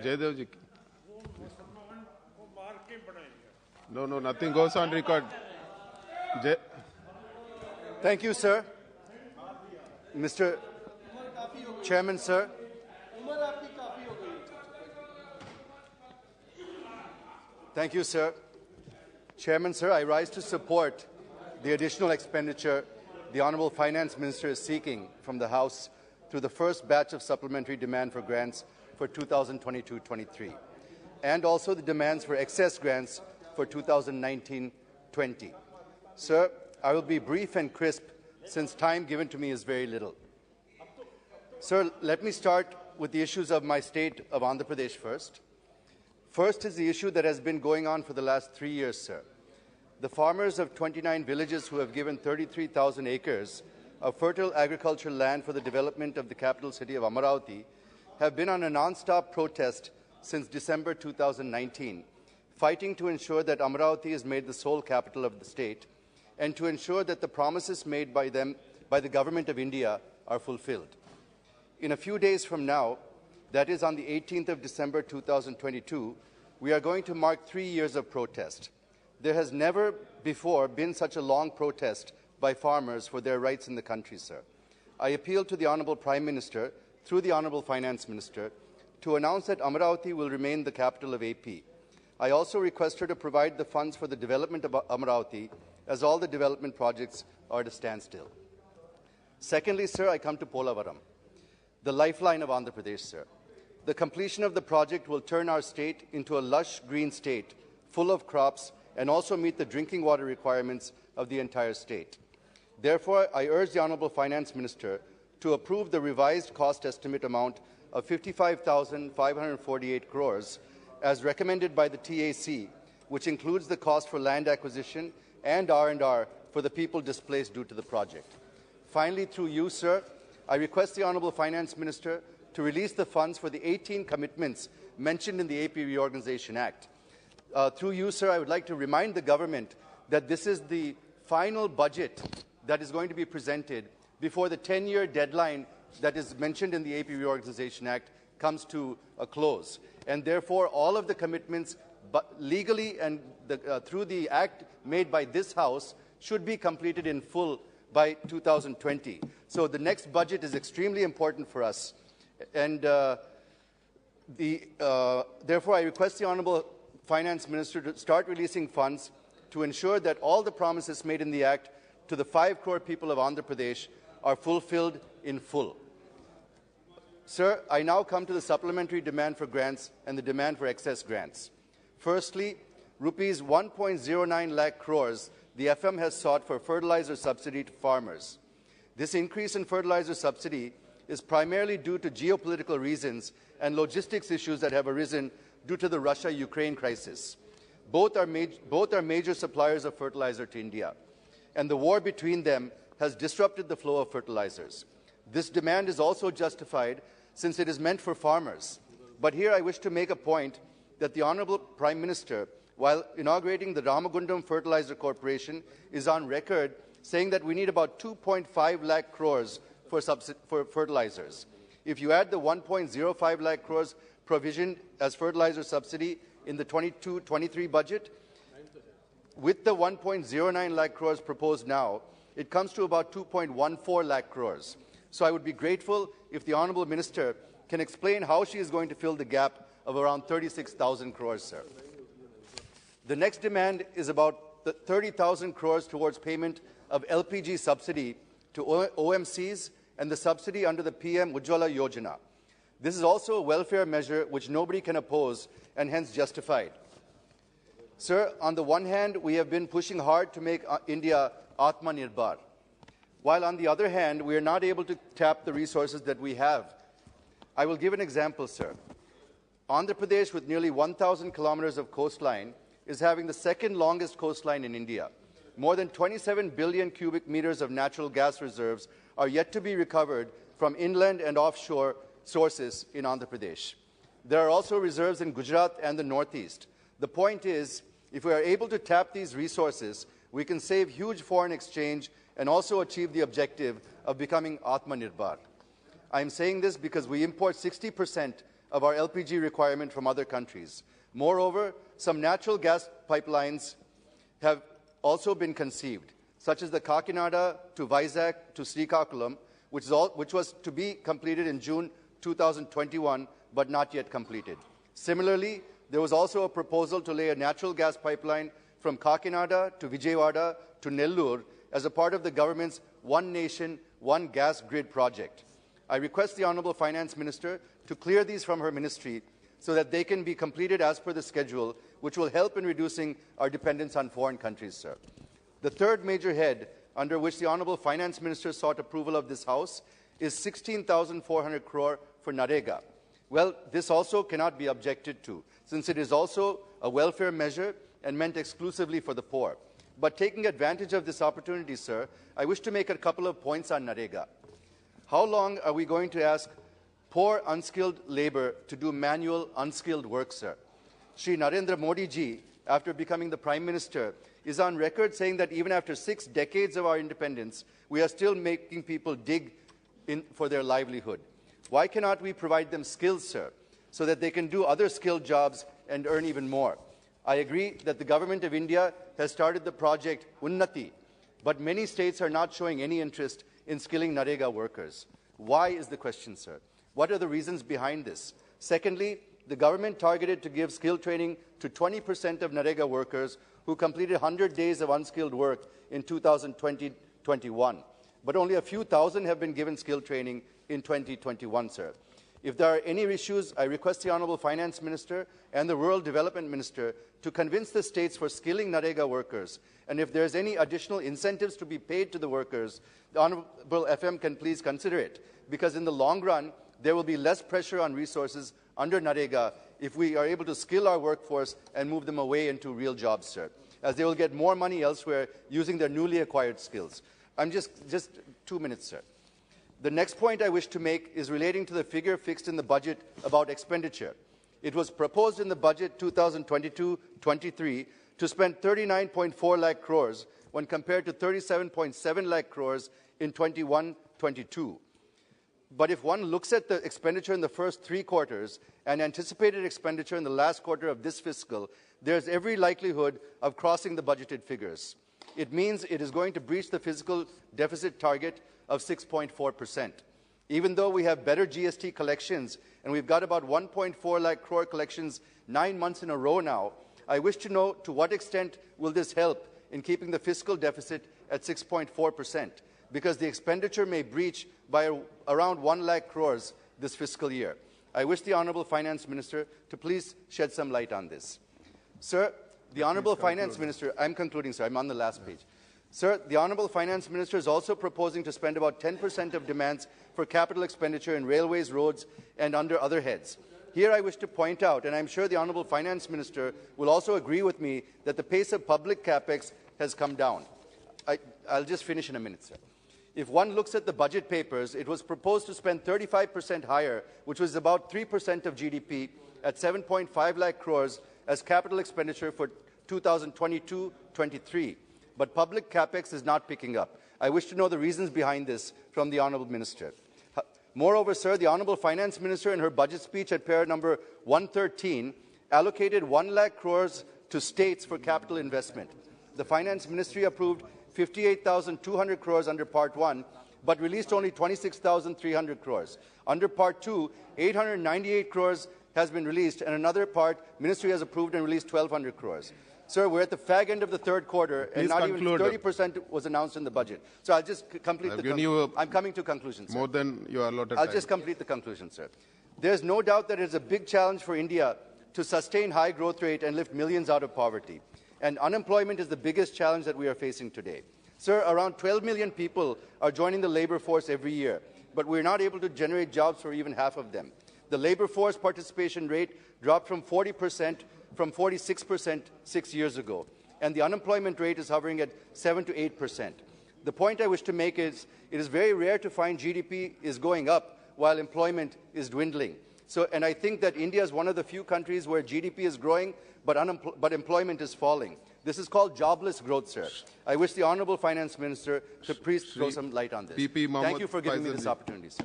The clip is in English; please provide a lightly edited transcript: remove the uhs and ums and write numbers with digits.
Jaydev ji, no, nothing goes on record. Thank you, sir. Mr. Chairman, sir. Thank you, sir. Chairman, sir, I rise to support the additional expenditure the Honourable Finance Minister is seeking from the House through the first batch of supplementary demand for grants for 2022-23, and also the demands for excess grants for 2019-20. Sir, I will be brief and crisp since time given to me is very little. Sir, let me start with the issues of my state of Andhra Pradesh first. First is the issue that has been going on for the last 3 years, sir. The farmers of 29 villages who have given 33,000 acres of fertile agricultural land for the development of the capital city of Amaravati have been on a non-stop protest since December 2019, fighting to ensure that Amaravati is made the sole capital of the state and to ensure that the promises made by them by the Government of India are fulfilled. In a few days from now, that is on the 18th of December 2022, we are going to mark 3 years of protest. There has never before been such a long protest by farmers for their rights in the country, sir. I appeal to the Honourable Prime Minister, through the Honourable Finance Minister, to announce that Amaravati will remain the capital of AP. I also request her to provide the funds for the development of Amaravati, as all the development projects are at a standstill. Secondly, sir, I come to Polavaram, the lifeline of Andhra Pradesh, sir. The completion of the project will turn our state into a lush green state, full of crops, and also meet the drinking water requirements of the entire state. Therefore, I urge the Honourable Finance Minister to approve the revised cost estimate amount of 55,548 crores as recommended by the TAC, which includes the cost for land acquisition and R&R for the people displaced due to the project. Finally, through you, sir, I request the Honourable Finance Minister to release the funds for the 18 commitments mentioned in the AP Reorganisation Act. Through you, sir, I would like to remind the government that this is the final budget that is going to be presented before the 10-year deadline that is mentioned in the AP Reorganisation Act comes to a close. And therefore, all of the commitments legally and through the act made by this House should be completed in full by 2020. So the next budget is extremely important for us. And therefore, I request the Honourable Finance Minister to start releasing funds to ensure that all the promises made in the Act to the 5 crore people of Andhra Pradesh are fulfilled in full. Sir, I now come to the supplementary demand for grants and the demand for excess grants. Firstly, rupees 1.09 lakh crores the FM has sought for fertilizer subsidy to farmers. This increase in fertilizer subsidy is primarily due to geopolitical reasons and logistics issues that have arisen due to the Russia-Ukraine crisis. Both are major suppliers of fertilizer to India, and the war between them has disrupted the flow of fertilizers. This demand is also justified since it is meant for farmers. But here I wish to make a point that the Honourable Prime Minister, while inaugurating the Ramagundam Fertilizer Corporation, is on record saying that we need about 2.5 lakh crores for fertilizers. If you add the 1.05 lakh crores provision as fertilizer subsidy in the 22-23 budget, with the 1.09 lakh crores proposed now, it comes to about 2.14 lakh crores. So I would be grateful if the Honourable Minister can explain how she is going to fill the gap of around 36,000 crores, sir. The next demand is about the 30,000 crores towards payment of LPG subsidy to OMCs and the subsidy under the PM Ujjwala Yojana. This is also a welfare measure which nobody can oppose and hence justified. Sir, on the one hand, we have been pushing hard to make India Atmanirbhar, while on the other hand, we are not able to tap the resources that we have. I will give an example, sir. Andhra Pradesh, with nearly 1,000 kilometers of coastline, is having the second longest coastline in India. More than 27 billion cubic meters of natural gas reserves are yet to be recovered from inland and offshore sources in Andhra Pradesh. There are also reserves in Gujarat and the Northeast. The point is, if we are able to tap these resources, we can save huge foreign exchange and also achieve the objective of becoming Atmanirbhar. I'm saying this because we import 60% of our LPG requirement from other countries. Moreover, some natural gas pipelines have also been conceived, such as the Kakinada to Vizag to Srikakulam, which was to be completed in June 2021, but not yet completed. Similarly, there was also a proposal to lay a natural gas pipeline from Kakinada to Vijayawada to Nellore as a part of the government's One Nation, One Gas Grid project. I request the Honourable Finance Minister to clear these from her ministry so that they can be completed as per the schedule, which will help in reducing our dependence on foreign countries, sir. The third major head under which the Honourable Finance Minister sought approval of this House is 16,400 crore for Narega. Well, this also cannot be objected to, since it is also a welfare measure and meant exclusively for the poor. But taking advantage of this opportunity, sir, I wish to make a couple of points on Narega. How long are we going to ask poor, unskilled labour to do manual, unskilled work, sir? Shri Narendra Modi ji, after becoming the Prime Minister, is on record saying that even after 6 decades of our independence, we are still making people dig for their livelihood. Why cannot we provide them skills, sir, so that they can do other skilled jobs and earn even more? I agree that the Government of India has started the project Unnati, but many states are not showing any interest in skilling Narega workers. Why is the question, sir? What are the reasons behind this? Secondly, the government targeted to give skill training to 20% of Narega workers who completed 100 days of unskilled work in 2020-21. But only a few thousand have been given skill training in 2021, sir. If there are any issues, I request the Honourable Finance Minister and the Rural Development Minister to convince the states for skilling Narega workers. And if there is any additional incentives to be paid to the workers, the Honourable FM can please consider it, because in the long run, there will be less pressure on resources under Narega if we are able to skill our workforce and move them away into real jobs, sir, as they will get more money elsewhere using their newly acquired skills. I'm just 2 minutes, sir. The next point I wish to make is relating to the figure fixed in the budget about expenditure. It was proposed in the budget 2022-23 to spend 39.4 lakh crores when compared to 37.7 lakh crores in 21-22. But if one looks at the expenditure in the first 3 quarters and anticipated expenditure in the last quarter of this fiscal, there's every likelihood of crossing the budgeted figures. It means it is going to breach the fiscal deficit target of 6.4%. Even though we have better GST collections and we've got about 1.4 lakh crore collections 9 months in a row now, I wish to know to what extent will this help in keeping the fiscal deficit at 6.4%, because the expenditure may breach by around 1 lakh crores this fiscal year. I wish the Honourable Finance Minister to please shed some light on this. Sir, the Honourable Finance Minister, I'm concluding, sir, I'm on the last page. Sir, the Honourable Finance Minister is also proposing to spend about 10% of demands for capital expenditure in railways, roads and under other heads. Here I wish to point out, and I'm sure the Honourable Finance Minister will also agree with me, that the pace of public capex has come down. I'll just finish in a minute, sir. If one looks at the budget papers, it was proposed to spend 35% higher, which was about 3% of GDP, at 7.5 lakh crores as capital expenditure for 2022-23. But public capex is not picking up. I wish to know the reasons behind this from the Honourable Minister. Moreover, sir, the Honourable Finance Minister in her budget speech at para number 113 allocated 1 lakh crores to states for capital investment. The Finance Ministry approved 58,200 crores under Part 1, but released only 26,300 crores. Under Part 2, 898 crores has been released, and another part, Ministry has approved and released 1,200 crores. Sir, we're at the fag end of the third quarter, and not even 30% was announced in the budget. So I'll just complete the conclusion. I'm coming to conclusion, sir. More than your allotted time. I'll just complete the conclusion, sir. There's no doubt that it is a big challenge for India to sustain high growth rate and lift millions out of poverty. And unemployment is the biggest challenge that we are facing today. Sir, around 12 million people are joining the labour force every year, but we're not able to generate jobs for even half of them. The labour force participation rate dropped from 40% from 46% 6 years ago, and the unemployment rate is hovering at 7 to 8%. The point I wish to make is it is very rare to find GDP is going up while employment is dwindling. And I think that India is one of the few countries where GDP is growing, but employment is falling. This is called jobless growth, sir. I wish the Honourable Finance Minister to please throw some light on this. Thank you for giving me this opportunity, sir.